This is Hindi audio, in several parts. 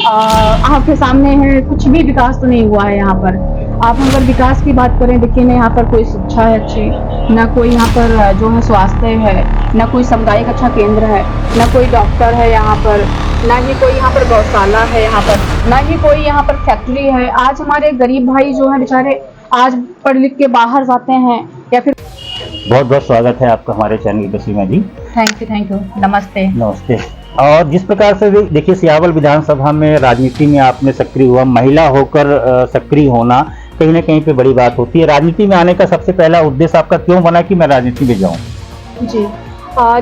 आपके सामने है, कुछ भी विकास तो नहीं हुआ है यहाँ पर। आप अगर विकास की बात करें, देखिए ना यहाँ पर कोई शिक्षा है अच्छी, ना कोई यहाँ पर जो है स्वास्थ्य है, ना कोई सामुदायिक अच्छा केंद्र है, ना कोई डॉक्टर है यहाँ पर, ना ही कोई यहाँ पर गौशाला है यहाँ पर, ना ही कोई यहाँ पर फैक्ट्री है। आज हमारे गरीब भाई जो है बेचारे आज पढ़ लिख के बाहर जाते हैं या फिर। बहुत बहुत स्वागत है आपका हमारे चैनल पर सीमा जी। थैंक यू, नमस्ते। नमस्ते। और जिस प्रकार से देखिए सियावल विधानसभा में राजनीति में आपने सक्रिय हुआ, महिला होकर सक्रिय होना कहीं ना कहीं पे बड़ी बात होती है। राजनीति में आने का सबसे पहला उद्देश्य आपका क्यों बना कि मैं राजनीति में जाऊं? जी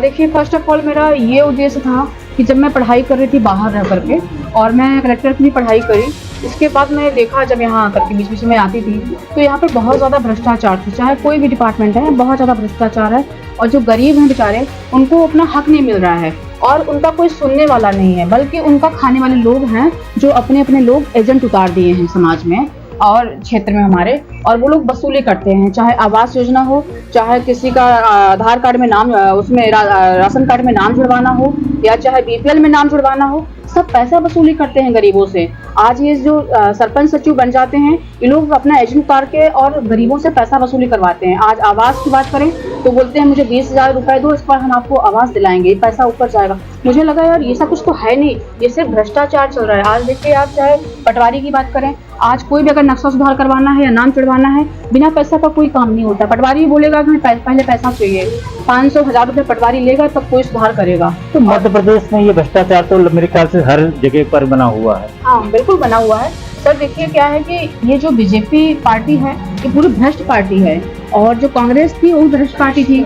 देखिए, फर्स्ट ऑफ ऑल मेरा ये उद्देश्य था कि जब मैं पढ़ाई कर रही थी बाहर रह करके, और मैं कलेक्टर की पढ़ाई करी, इसके बाद मैंने देखा जब यहाँ आकर के बीच बीच में आती थी तो यहाँ पर बहुत ज़्यादा भ्रष्टाचार थी। चाहे कोई भी डिपार्टमेंट है, बहुत ज़्यादा भ्रष्टाचार है, और जो गरीब हैं बेचारे उनको अपना हक नहीं मिल रहा है और उनका कोई सुनने वाला नहीं है, बल्कि उनका खाने वाले लोग हैं जो अपने अपने लोग एजेंट उतार दिए हैं समाज में और क्षेत्र में हमारे, और वो लोग वसूली करते हैं। चाहे आवास योजना हो, चाहे किसी का आधार कार्ड में नाम, उसमें राशन कार्ड में नाम जुड़वाना हो, या चाहे बीपीएल में नाम जुड़वाना हो, सब पैसा वसूली करते हैं गरीबों से। आज ये जो सरपंच सचिव बन जाते हैं, ये लोग अपना एजेंट उतार के और गरीबों से पैसा वसूली करवाते हैं। आज आवास की बात करें तो बोलते हैं मुझे 20,000 रुपए दो, इस पर हम आपको आवास दिलाएंगे, पैसा ऊपर जाएगा। मुझे लगा यार ये सब कुछ तो है नहीं, ये सिर्फ भ्रष्टाचार चल रहा है। आज देखिए, आप चाहे पटवारी की बात करें, आज कोई भी अगर नक्शा सुधार करवाना है या नाम चढ़वाना है, बिना पैसा का कोई काम नहीं होता। पटवारी बोलेगा कि पहले पैसा चाहिए, 500-1000 रुपये पटवारी लेगा तब कोई सुधार करेगा। तो मध्य प्रदेश में ये भ्रष्टाचार तो मेरे ख्याल से हर जगह पर बना हुआ है। हाँ, बिल्कुल बना हुआ है सर। देखिए क्या है कि ये जो बीजेपी पार्टी है ये पूरी भ्रष्ट पार्टी है, और जो कांग्रेस थी वो भ्रष्ट पार्टी थी,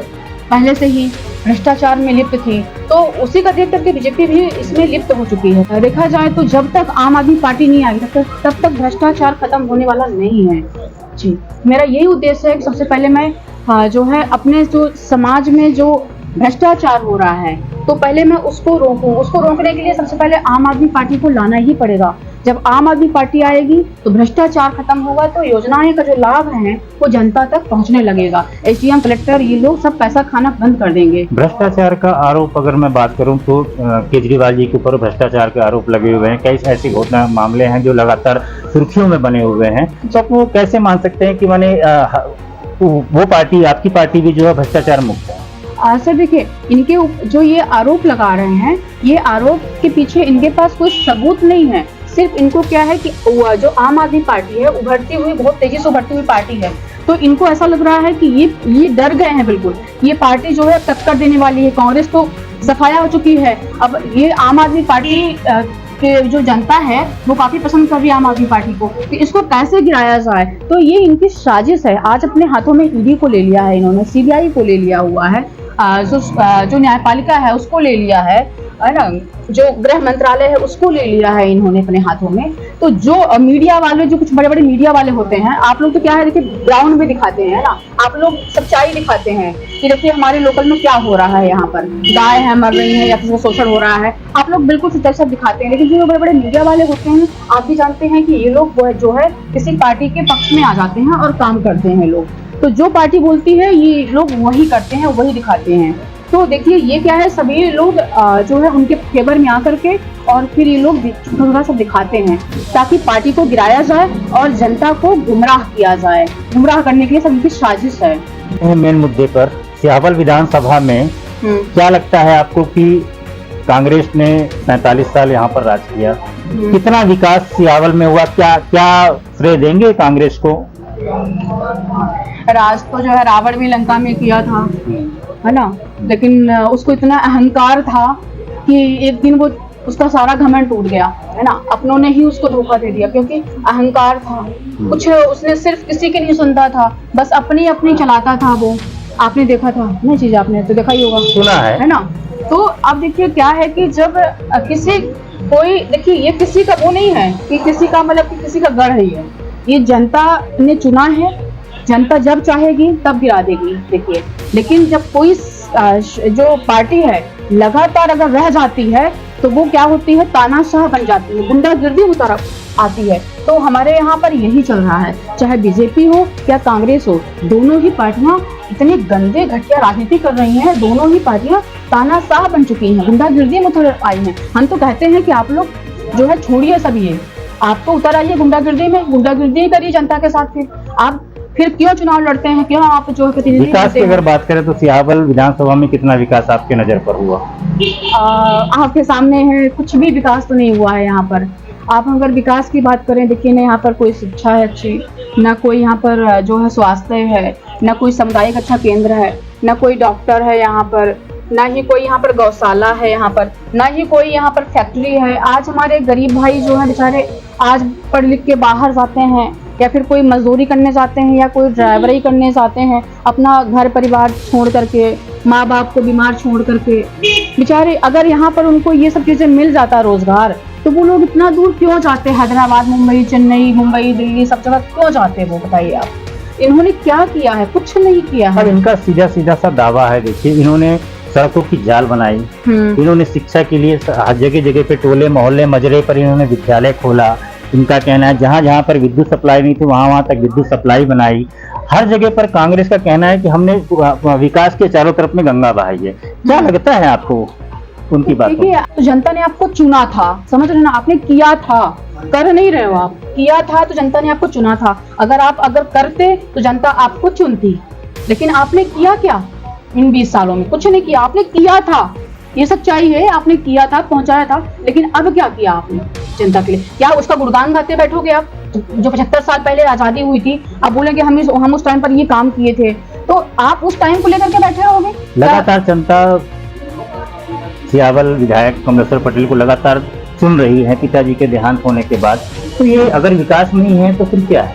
पहले से ही भ्रष्टाचार में लिप्त थी, तो उसी का देख करके बीजेपी भी इसमें लिप्त हो चुकी है। देखा जाए तो जब तक आम आदमी पार्टी नहीं आएगी तब तक भ्रष्टाचार खत्म होने वाला नहीं है। जी, मेरा यही उद्देश्य है कि सबसे पहले मैं जो है अपने जो समाज में जो भ्रष्टाचार हो रहा है तो पहले मैं उसको रोकूं। उसको रोकने के लिए सबसे पहले आम आदमी पार्टी को लाना ही पड़ेगा। जब आम आदमी पार्टी आएगी तो भ्रष्टाचार खत्म होगा, तो योजनाएं का जो लाभ है वो जनता तक पहुंचने लगेगा। एसडीएम, कलेक्टर, ये लोग सब पैसा खाना बंद कर देंगे। भ्रष्टाचार का आरोप अगर मैं बात करूं तो केजरीवाल जी के ऊपर भ्रष्टाचार के आरोप लगे हुए हैं। कई ऐसे घटना मामले हैं जो लगातार सुर्खियों में बने हुए हैं, तो आप वो कैसे मान सकते हैं कि माने वो पार्टी, आपकी पार्टी भी जो है भ्रष्टाचार मुक्त है? सर देखिए, इनके जो ये आरोप लगा रहे हैं, ये आरोप के पीछे इनके पास कोई सबूत नहीं है। सिर्फ इनको क्या है कि जो आम आदमी पार्टी है उभरती हुई, बहुत तेजी से उभरती हुई पार्टी है, तो इनको ऐसा लग रहा है कि ये डर गए हैं बिल्कुल। ये पार्टी जो है टक्कर देने वाली है, कांग्रेस तो सफाया हो चुकी है। अब ये आम आदमी पार्टी के जो जनता है वो काफी पसंद कर रही है आम आदमी पार्टी को, कि इसको कैसे गिराया जाए। तो ये इनकी साजिश है। आज अपने हाथों में ईडी को ले लिया है इन्होंने, सीबीआई को ले लिया हुआ है, जो न्यायपालिका है उसको ले लिया है ना, जो गृह मंत्रालय है उसको ले लिया है इन्होंने अपने हाथों में। तो जो मीडिया वाले, जो कुछ बड़े बड़े मीडिया वाले होते हैं, आप लोग तो क्या है देखिए ग्राउंड में दिखाते हैं ना, आप लोग सच्चाई दिखाते हैं कि देखिए हमारे लोकल में क्या हो रहा है, यहाँ पर गाय है मर रही है या किसी का शोषण हो रहा है, आप लोग बिल्कुल सच्चाई सब दिखाते हैं। लेकिन जो बड़े बड़े मीडिया वाले होते हैं, आप भी जानते हैं कि ये लोग जो है किसी पार्टी के पक्ष में आ जाते हैं और काम करते हैं लोग। तो जो पार्टी बोलती है ये लोग वही करते हैं, वही दिखाते हैं। तो देखिए ये क्या है, सभी लोग जो है उनके फेवर में आकर के और फिर ये लोग थोड़ा सा दिखाते हैं ताकि पार्टी को गिराया जाए और जनता को गुमराह किया जाए। गुमराह करने के लिए सब इनकी साजिश है। मेन मुद्दे पर सियावल विधानसभा में क्या लगता है आपको कि कांग्रेस ने 45 साल यहाँ पर राज किया, कितना विकास सियावल में हुआ? क्या श्रेय देंगे कांग्रेस को? राज तो जो है रावण भी लंका में किया था, है ना, लेकिन उसको इतना अहंकार था कि एक दिन वो उसका सारा घमंड टूट गया, है ना। अपनों ने ही उसको धोखा दे दिया क्योंकि अहंकार था कुछ, उसने सिर्फ किसी की नहीं सुनता था, बस अपनी अपनी चलाता था वो। आपने देखा था ना चीज, आपने तो देखा ही होगा, सुना है ना। तो अब देखिए क्या है कि जब कोई देखिए ये किसी का वो नहीं है कि किसी का मतलब कि किसी का गढ़ है, ये जनता ने चुना है, जनता जब चाहेगी तब गिरा देगी। देखिए, लेकिन जब कोई जो पार्टी है लगातार अगर रह जाती है तो वो क्या होती है, तानाशाह बन जाती है, गुंडागिर्दी उतर आती है। तो हमारे यहाँ पर यही चल रहा है, चाहे बीजेपी हो या कांग्रेस हो, दोनों ही पार्टियां इतनी गंदे घटिया राजनीति कर रही हैं। दोनों ही पार्टियां तानाशाह बन चुकी हैं, गुंडागिर्दी में उतर आई हैं। हम तो कहते हैं कि आप लोग जो है छोड़िए सब ये, आप तो उतर आइए गुंडागिर्दी में, गुंडागिर्दी करिए जनता के साथ। फिर क्यों चुनाव लड़ते हैं, क्यों आप जो है प्रतिनिधि विकास की अगर बात करें तो सियावल विधानसभा में कितना विकास आपके नजर पर हुआ? आपके सामने है, कुछ भी विकास तो नहीं हुआ है यहाँ पर। आप अगर विकास की बात करें, देखिए ना यहाँ पर कोई शिक्षा है अच्छी, ना कोई यहाँ पर जो है स्वास्थ्य है, ना कोई सामुदायिक अच्छा केंद्र है, ना कोई डॉक्टर है यहाँ पर, ना ही कोई यहाँ पर गौशाला है यहाँ पर, ना ही कोई यहाँ पर फैक्ट्री है। आज हमारे गरीब भाई जो है बेचारे आज पढ़ लिख के बाहर जाते हैं, या फिर कोई मजदूरी करने जाते हैं, या कोई ड्राइवरी करने जाते हैं, अपना घर परिवार छोड़ करके, माँ बाप को बीमार छोड़ करके बेचारे। अगर यहाँ पर उनको ये सब चीजें मिल जाता रोजगार, तो वो लोग इतना दूर क्यों जाते? हैदराबाद, मुंबई, चेन्नई, मुंबई, दिल्ली, सब जगह क्यों जाते हैं वो बताइए आप। इन्होंने क्या किया है? कुछ नहीं किया है। अब इनका सीधा सीधा सा दावा है, देखिए इन्होंने सड़कों की जाल बनाई, इन्होंने शिक्षा के लिए जगह जगह पे टोले मोहल्ले मजरे पर इन्होंने विद्यालय खोला। इनका कहना है जहाँ जहाँ पर विद्युत सप्लाई नहीं थी वहाँ वहाँ तक विद्युत सप्लाई बनाई। हर जगह पर कांग्रेस का कहना है कि हमने विकास के चारों तरफ में गंगा बहाई है। क्या लगता है आपको उनकी बात? देखिए, तो जनता ने आपको चुना था, समझ रहे ना, आपने किया था, कर नहीं रहे हो आप। किया था तो जनता ने आपको चुना था। अगर करते तो जनता आपको चुनती, लेकिन आपने किया क्या इन 20 सालों में? कुछ नहीं किया। आपने किया था, ये सच्चाई है, आपने किया था, पहुंचाया था, लेकिन अब क्या किया आपने जनता के लिए? क्या उसका गुणगान गाते बैठोगे आप? जो 75 साल पहले आजादी हुई थी, अब बोलेंगे हम उस टाइम पर ये काम किए थे, तो आप उस टाइम को लेकर के बैठे रहोगे? लगातार जनता सियावल विधायक कमलेश्वर पटेल को लगातार चुन रही है पिताजी के देहांत होने के बाद, तो ये अगर विकास नहीं है तो फिर क्या है?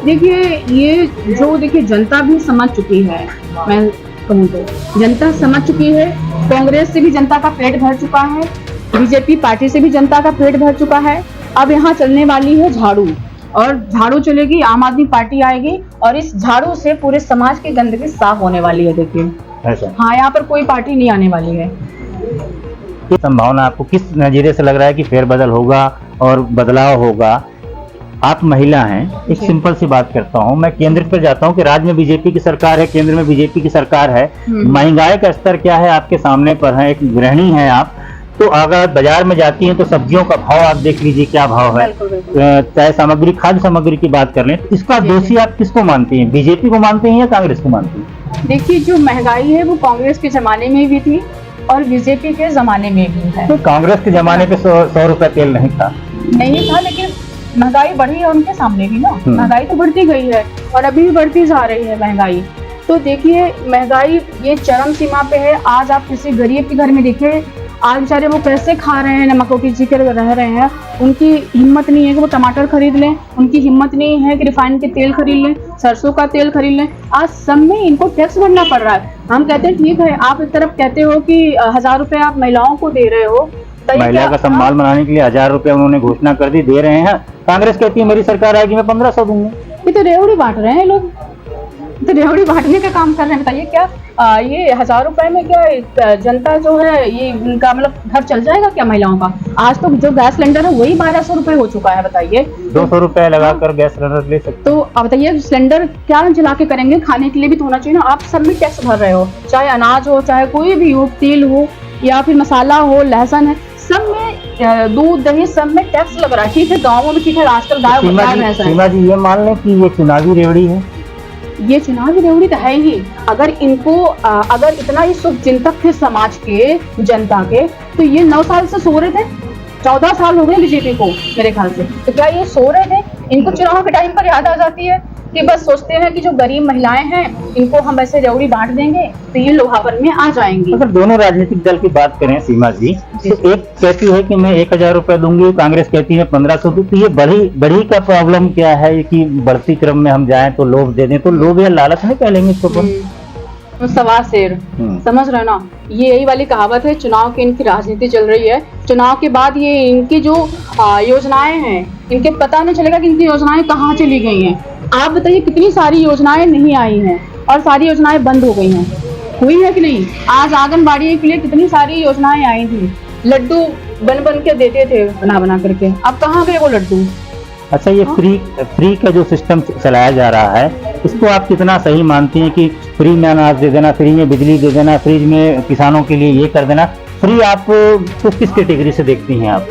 देखिए जनता भी समझ चुकी है, मैं कहूँ तो जनता समझ चुकी है। कांग्रेस से भी जनता का पेट भर चुका है, बीजेपी पार्टी से भी जनता का पेट भर चुका है। अब यहाँ चलने वाली है झाड़ू, और झाड़ू चलेगी, आम आदमी पार्टी आएगी, और इस झाड़ू से पूरे समाज की गंदगी साफ होने वाली है। देखिए ऐसा, हाँ, यहाँ पर कोई पार्टी नहीं आने वाली है। संभावना आपको किस नजरिए से लग रहा है कि फेरबदल होगा और बदलाव होगा? आप महिला हैं, एक सिंपल सी बात करता हूं, मैं केंद्र पर जाता हूं कि राज्य में बीजेपी की सरकार है, केंद्र में बीजेपी की सरकार है, महंगाई का स्तर क्या है आपके सामने पर है, एक गृहिणी है आप, तो अगर बाजार में जाती हैं तो सब्जियों का भाव आप देख लीजिए क्या भाव है। चाहे सामग्री, खाद्य सामग्री की बात कर लें, तो इसका दोषी आप किसको मानती हैं? बीजेपी को मानते हैं या कांग्रेस को मानती हैं? देखिए, जो महंगाई है वो कांग्रेस के जमाने में भी थी और बीजेपी के जमाने में भी है। तो कांग्रेस के जमाने पे 100 रुपए तेल नहीं था, लेकिन महंगाई बढ़ी है उनके सामने भी ना। महंगाई तो बढ़ती गई है और अभी भी बढ़ती जा रही है महंगाई। तो देखिए, महंगाई ये चरम सीमा पे है। आज आप किसी गरीब के घर में देखिए, आज बेचारे वो कैसे खा रहे हैं, नमक रोटी जी कर रह रहे हैं। उनकी हिम्मत नहीं है कि वो टमाटर खरीद लें, उनकी हिम्मत नहीं है कि रिफाइंड के तेल खरीद लें, सरसों का तेल खरीद लें। आज सब में इनको टैक्स भरना पड़ रहा है। हम कहते हैं ठीक है, आप एक तरफ कहते हो कि 1000 रुपए आप महिलाओं को दे रहे हो, महिला का सम्मान बनाने के लिए 1000 रुपए उन्होंने घोषणा कर दी, दे रहे हैं। कांग्रेस कहती है मेरी सरकार आएगी मैं 1500 दूंगी। ये तो रेवड़ी बांट रहे हैं लोग, तो रेवड़ी बांटने का काम कर रहे हैं। बताइए क्या ये 1000 रुपए में क्या जनता जो है ये इनका मतलब घर चल जाएगा क्या महिलाओं का? आज तो जो गैस सिलेंडर है वही 1200 रुपए हो चुका है। बताइए 200 रुपए लगाकर गैस सिलेंडर ले सकते। तो आप बताइए सिलेंडर क्या जला के करेंगे? खाने के लिए भी तो होना चाहिए ना। आप सब में टैक्स भर रहे हो, चाहे अनाज हो, चाहे कोई भी हो, तेल हो या फिर मसाला हो, लहसुन है, सब में दूध दही सब में टैक्स लग रहा है। ठीक है, गाँवों में ठीक है, आजकल गाय सीमा जी ये मान लें कि ये चुनावी रेवड़ी है। ये चुनावी रेवड़ी तो है ही। अगर इनको अगर इतना ही शुभ चिंतक थे समाज के, जनता के, तो ये 9 साल से सो रहे थे। 14 साल हो गए बीजेपी को मेरे ख्याल से। तो क्या ये सो रहे थे? इनको चुनाव के टाइम पर याद आ जाती है कि बस सोचते हैं कि जो गरीब महिलाएं हैं इनको हम ऐसे रेवड़ी बांट देंगे तो ये लोहापन में आ जाएंगी। अगर दोनों राजनीतिक दल की बात करें सीमा जी, तो एक कहती है कि मैं 1000 रुपए दूंगी, कांग्रेस कहती है 1500 दूं। तो ये बढ़ी का प्रॉब्लम क्या है कि बढ़ती क्रम में हम जाएं तो लोभ दे दें, तो लोभ या लालच नहीं कह लेंगे इसको? तो सवा शेर, समझ रहे ना, ये यही वाली कहावत है। चुनाव की इनकी राजनीति चल रही है। चुनाव के बाद ये इनकी जो योजनाएं हैं, इनके पता नहीं चलेगा कि इनकी योजनाएं कहाँ चली गई हैं। आप बताइए कितनी सारी योजनाएं नहीं आई हैं और सारी योजनाएं बंद हो गई हैं, हुई है कि नहीं? आज आंगनबाड़ी के लिए कितनी सारी योजनाएं आई थी, लड्डू बन के देते थे बना करके, अब कहाँ गए वो लड्डू? अच्छा, ये फ्री का जो सिस्टम चलाया जा रहा है, इसको आप कितना सही मानती हैं कि फ्री में अनाज दे देना, फ्री में बिजली दे देना, फ्री में किसानों के लिए ये कर देना, फ्री आप तो किस कैटेगरी से देखती हैं आप?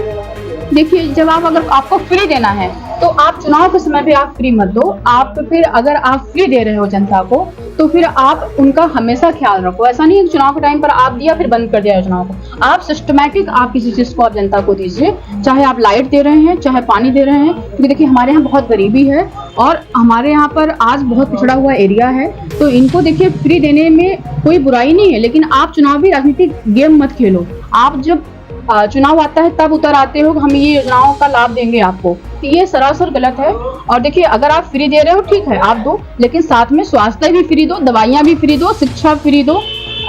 देखिए, जब आप अगर आपको फ्री देना है तो आप चुनाव के समय पे आप फ्री मत दो। आप फिर अगर आप फ्री दे रहे हो जनता को तो फिर आप उनका हमेशा ख्याल रखो। ऐसा नहीं है कि चुनाव के टाइम पर आप दिया फिर बंद कर दिया चुनाव को। आप सिस्टमैटिक आप किसी चीज को आप जनता को दीजिए, चाहे आप लाइट दे रहे हैं चाहे पानी दे रहे हैं, क्योंकि देखिए हमारे यहाँ बहुत गरीबी है और हमारे यहाँ पर आज बहुत पिछड़ा हुआ एरिया है। तो इनको देखिए फ्री देने में कोई बुराई नहीं है, लेकिन आप चुनावी राजनीतिक गेम मत खेलो। आप जब चुनाव आता है तब उतर आते हो हम ये योजनाओं का लाभ देंगे आपको, तो ये सरासर गलत है। और देखिए अगर आप फ्री दे रहे हो ठीक है आप दो, लेकिन साथ में स्वास्थ्य भी फ्री दो, दवाइयाँ भी फ्री दो, शिक्षा फ्री दो,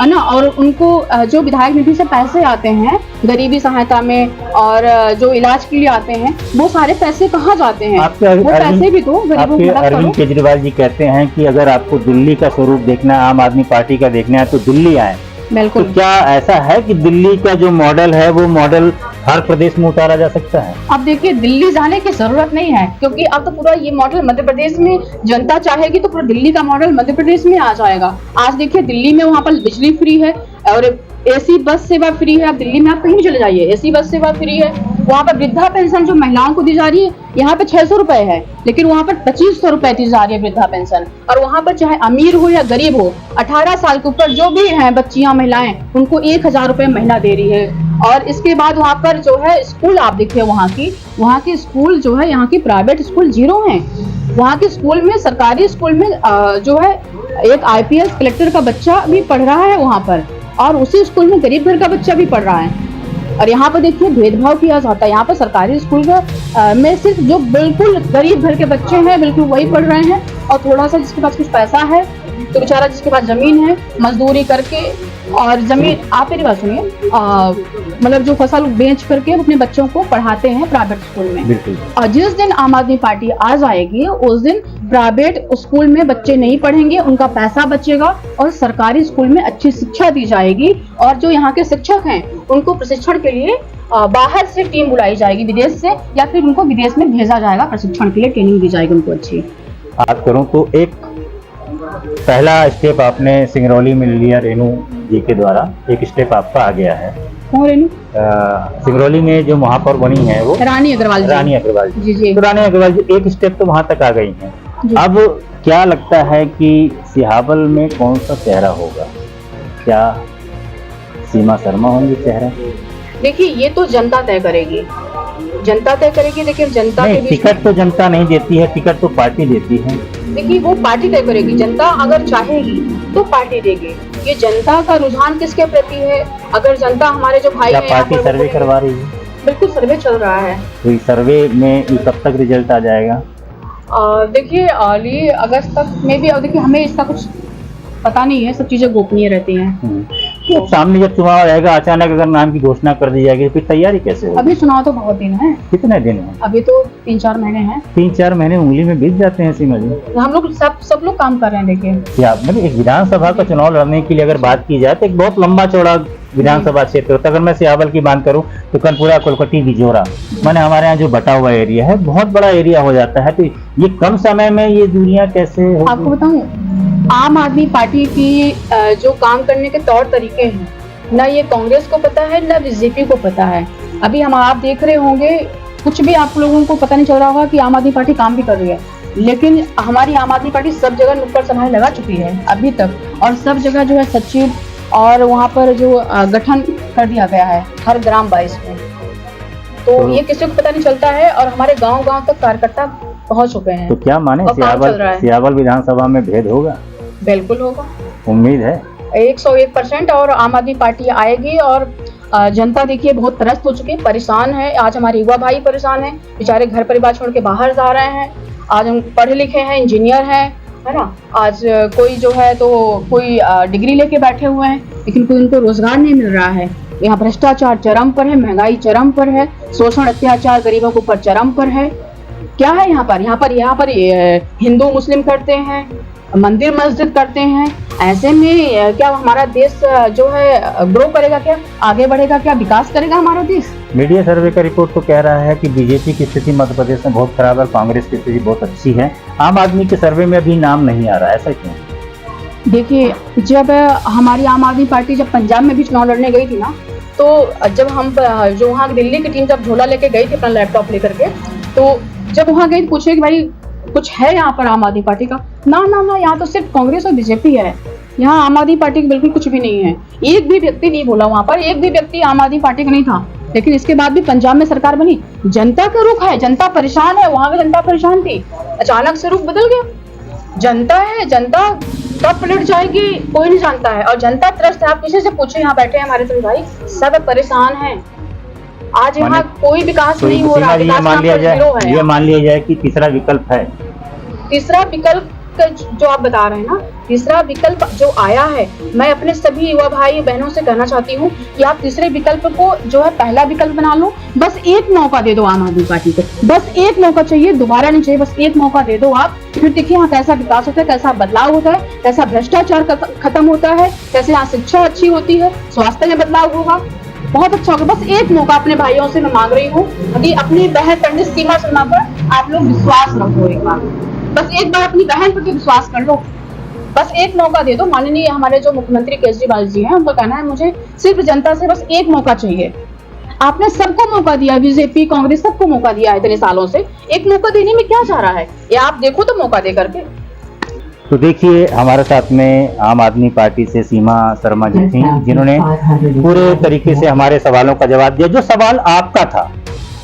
है ना। और उनको जो विधायक निधि से पैसे आते हैं गरीबी सहायता में और जो इलाज के लिए आते हैं, वो सारे पैसे कहाँ जाते हैं, वो पैसे भी दो गरीबों की मदद करो। अरविंद केजरीवाल जी कहते हैं कि अगर आपको दिल्ली का स्वरूप देखना है, आम आदमी पार्टी का देखना है तो दिल्ली आए। बिल्कुल। तो क्या ऐसा है कि दिल्ली का जो मॉडल है वो मॉडल हर प्रदेश में उतारा जा सकता है? अब देखिए दिल्ली जाने की जरूरत नहीं है, क्योंकि अब तो पूरा ये मॉडल मध्य प्रदेश में जनता चाहेगी तो पूरा दिल्ली का मॉडल मध्य प्रदेश में आ जाएगा। आज देखिए दिल्ली में वहाँ पर बिजली फ्री है और एसी बस सेवा फ्री है। आप दिल्ली में आप कहीं भी चले जाइए एसी बस सेवा फ्री है। वहाँ पर वृद्धा पेंशन जो महिलाओं को दी जा रही है, यहाँ पे 600 रुपए है, लेकिन वहाँ पर 2500 रुपए दी जा रही है वृद्धा पेंशन। और वहाँ पर चाहे अमीर हो या गरीब हो, 18 साल के ऊपर जो भी हैं बच्चियां महिलाएं, उनको 1000 रुपए महीना दे रही है। और इसके बाद वहाँ पर जो है स्कूल आप देखिए वहाँ की स्कूल जो है, यहाँ की प्राइवेट स्कूल 0 है। वहाँ के स्कूल में, सरकारी स्कूल में जो है एक IPS कलेक्टर का बच्चा भी पढ़ रहा है वहाँ पर, और उसी स्कूल में गरीब घर का बच्चा भी पढ़ रहा है। और यहाँ पर देखिए भेदभाव किया जाता है। यहाँ पर सरकारी स्कूल का में सिर्फ जो बिल्कुल गरीब घर के बच्चे हैं बिल्कुल वही पढ़ रहे हैं, और थोड़ा सा जिसके पास कुछ पैसा है तो बेचारा जिसके पास जमीन है मजदूरी करके और जमीन, आप मेरी बात सुनिए, मतलब जो फसल बेच करके अपने बच्चों को पढ़ाते हैं प्राइवेट स्कूल में। और जिस दिन आम आदमी पार्टी आ जाएगी उस दिन प्राइवेट स्कूल में बच्चे नहीं पढ़ेंगे, उनका पैसा बचेगा और सरकारी स्कूल में अच्छी शिक्षा दी जाएगी। और जो यहाँ के शिक्षक हैं उनको प्रशिक्षण के लिए बाहर से टीम बुलाई जाएगी विदेश से, या फिर उनको विदेश में भेजा जाएगा प्रशिक्षण के लिए, ट्रेनिंग दी जाएगी उनको अच्छी। बात करूं तो एक पहला स्टेप आपने सिंगरौली में लिया रेणु जी के द्वारा, एक स्टेप आपका आ गया है। कौन रेणु? सिंगरौली में जो महापौर बनी है वो रानी अग्रवाल जी। जी। तो रानी अग्रवाल जी एक स्टेप तो वहां तक आ गई हैं। अब क्या लगता है कि सिहावल में कौन सा चेहरा होगा? क्या सीमा शर्मा होंगी चेहरा? देखिए ये तो जनता तय करेगी, जनता तय करेगी। देखिए जनता के टिकट तो जनता नहीं देती है, टिकट तो पार्टी देती है। देखिए वो पार्टी तय करेगी, जनता अगर चाहेगी तो पार्टी देगी। ये जनता का रुझान किसके प्रति है? अगर जनता हमारे जो भाई हैं, पार्टी सर्वे करवा रही है? बिल्कुल सर्वे चल रहा है। तो सर्वे में कब तक रिजल्ट आ जाएगा? देखिए अर्ली अगस्त तक में भी। देखिए हमें इसका कुछ पता नहीं है, सब चीजें गोपनीय रहती हैं। तो सामने जब चुनाव आएगा अचानक अगर नाम की घोषणा कर दी जाएगी फिर तैयारी कैसे होगी? अभी चुनाव तो बहुत दिन है। कितने दिन है? अभी तो 3-4 महीने हैं। 3-4 महीने उंगली में बीत जाते हैं सीमा जी। हम लोग सब लोग काम कर रहे हैं। देखिए क्या मतलब एक विधानसभा का चुनाव लड़ने के लिए अगर बात की जाए तो एक बहुत लंबा चौड़ा विधानसभा क्षेत्र होता है। अगर मैं सिहावल की बात करूं तो कनपुरा, कोलकाटी, बिजोरा, माने हमारे यहाँ जो बटा हुआ एरिया है बहुत बड़ा एरिया हो जाता है। तो ये कम समय में ये दूरियां कैसे होगी? आपको बताऊं, आम आदमी पार्टी की जो काम करने के तौर तरीके हैं ना ये कांग्रेस को पता है ना बीजेपी को पता है। अभी हम आप देख रहे होंगे, कुछ भी आप लोगों को पता नहीं चल रहा होगा कि आम आदमी पार्टी काम भी कर रही है, लेकिन हमारी आम आदमी पार्टी सब जगह नुक्कड़ सभाएं लगा चुकी है अभी तक, और सब जगह जो है सचिव और वहाँ पर जो गठन कर दिया गया है हर ग्राम 22 में। तो ये किसी को पता नहीं चलता है और हमारे गांव-गांव तक कार्यकर्ता पहुंच चुके हैं। तो क्या माने सिहावल विधानसभा में भेद होगा? बिल्कुल होगा, उम्मीद है 101% और आम आदमी पार्टी आएगी। और जनता देखिए बहुत त्रस्त हो चुकी है, परेशान है। आज हमारे युवा भाई परेशान हैं, बेचारे घर परिवार छोड़ के बाहर जा रहे हैं। आज हम पढ़े लिखे हैं, इंजीनियर हैं, है ना। आज कोई जो है तो कोई डिग्री लेके बैठे हुए हैं, लेकिन कोई उनको रोजगार नहीं मिल रहा है। यहाँ भ्रष्टाचार चरम पर है, महंगाई चरम पर है, शोषण अत्याचार गरीबों के ऊपर चरम पर है। क्या है यहाँ पर हिंदू मुस्लिम करते हैं, मंदिर मस्जिद करते हैं। ऐसे में क्या हमारा देश जो है ग्रो करेगा, क्या आगे बढ़ेगा, क्या विकास करेगा हमारा देश? मीडिया सर्वे का रिपोर्ट तो कह रहा है कि बीजेपी की स्थिति मध्य प्रदेश में बहुत खराब है, कांग्रेस की स्थिति बहुत अच्छी है। आम आदमी के सर्वे में अभी नाम नहीं आ रहा, ऐसा क्यों? देखिए जब हमारी आम आदमी पार्टी जब पंजाब में भी चुनाव लड़ने गई थी ना, तो जब हम जो वहाँ दिल्ली की टीम जब झोला लेके गई थी अपना लैपटॉप लेकर के, तो जब वहाँ गई पूछे कि भाई कुछ है यहाँ पर आम आदमी पार्टी का, ना ना ना यहाँ तो सिर्फ कांग्रेस और बीजेपी है, यहाँ आम आदमी पार्टी का बिल्कुल कुछ भी नहीं है। एक भी व्यक्ति नहीं बोला वहाँ पर, एक भी व्यक्ति आम आदमी पार्टी का नहीं था। लेकिन इसके बाद भी पंजाब में सरकार बनी, जनता का रुख है, जनता परेशान है, वहां भी जनता परेशान थी, अचानक से रुख बदल गया। जनता है, जनता कब पलट जाएगी कोई नहीं जानता है, और जनता त्रस्त है। आप किसी से पूछे, यहाँ बैठे हैं हमारे भाई, सब परेशान हैं। आज यहाँ कोई विकास तो नहीं हो रहा, ये मान लिया जाए कि तीसरा विकल्प है। तीसरा विकल्प जो आप बता रहे हैं ना, तीसरा विकल्प जो आया है, मैं अपने सभी युवा भाई बहनों से कहना चाहती हूँ कि आप तीसरे विकल्प को जो है पहला विकल्प बना लो। बस एक मौका दे दो आम आदमी पार्टी को, बस एक मौका चाहिए, दोबारा नहीं चाहिए, बस एक मौका दे दो आप। फिर देखिए यहाँ कैसा विकास होता है, कैसा बदलाव होता है, कैसा भ्रष्टाचार खत्म होता है, कैसे यहाँ शिक्षा अच्छी होती है, स्वास्थ्य में बदलाव होगा, बहुत अच्छा होगा। बस एक मौका अपने भाइयों से मैं मांग रही हूँ कि अपनी बहन पंडित सीमा शर्मा पर आप लोग विश्वास रखो, एक बार बस एक बार अपनी बहन पर विश्वास कर लो, बस एक मौका दे दो। माननीय हमारे जो मुख्यमंत्री केजरीवाल जी हैं, उनका कहना है मुझे सिर्फ जनता से बस एक मौका चाहिए। आपने सबको मौका दिया, बीजेपी कांग्रेस सबको मौका दिया है इतने सालों से, एक मौका देने में क्या जा रहा है, ये आप देखो तो मौका दे करके। तो देखिए हमारे साथ में आम आदमी पार्टी से सीमा शर्मा जी थी, जिन्होंने पूरे तरीके से हमारे सवालों का जवाब दिया। जो सवाल आपका था,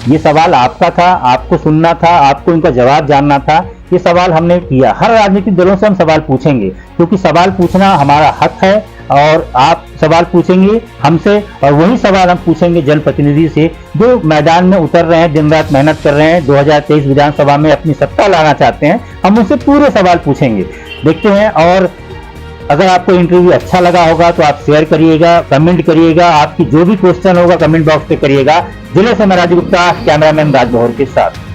ये सवाल आपका था, आपको सुनना था, आपको इनका जवाब जानना था, ये सवाल हमने किया। हर राजनीतिक दलों से हम सवाल पूछेंगे, क्योंकि सवाल पूछना हमारा हक है, और आप सवाल पूछेंगे हमसे, और वही सवाल हम पूछेंगे जनप्रतिनिधि से जो मैदान में उतर रहे हैं, दिन रात मेहनत कर रहे हैं, 2023 विधानसभा में अपनी सत्ता लाना चाहते हैं। हम उनसे पूरे सवाल पूछेंगे, देखते हैं। और अगर आपको इंटरव्यू अच्छा लगा होगा तो आप शेयर करिएगा, कमेंट करिएगा, आपकी जो भी क्वेश्चन होगा कमेंट बॉक्स पे करिएगा। जिले से मैं राजू गुप्ता, कैमरामैन राज बहर के साथ।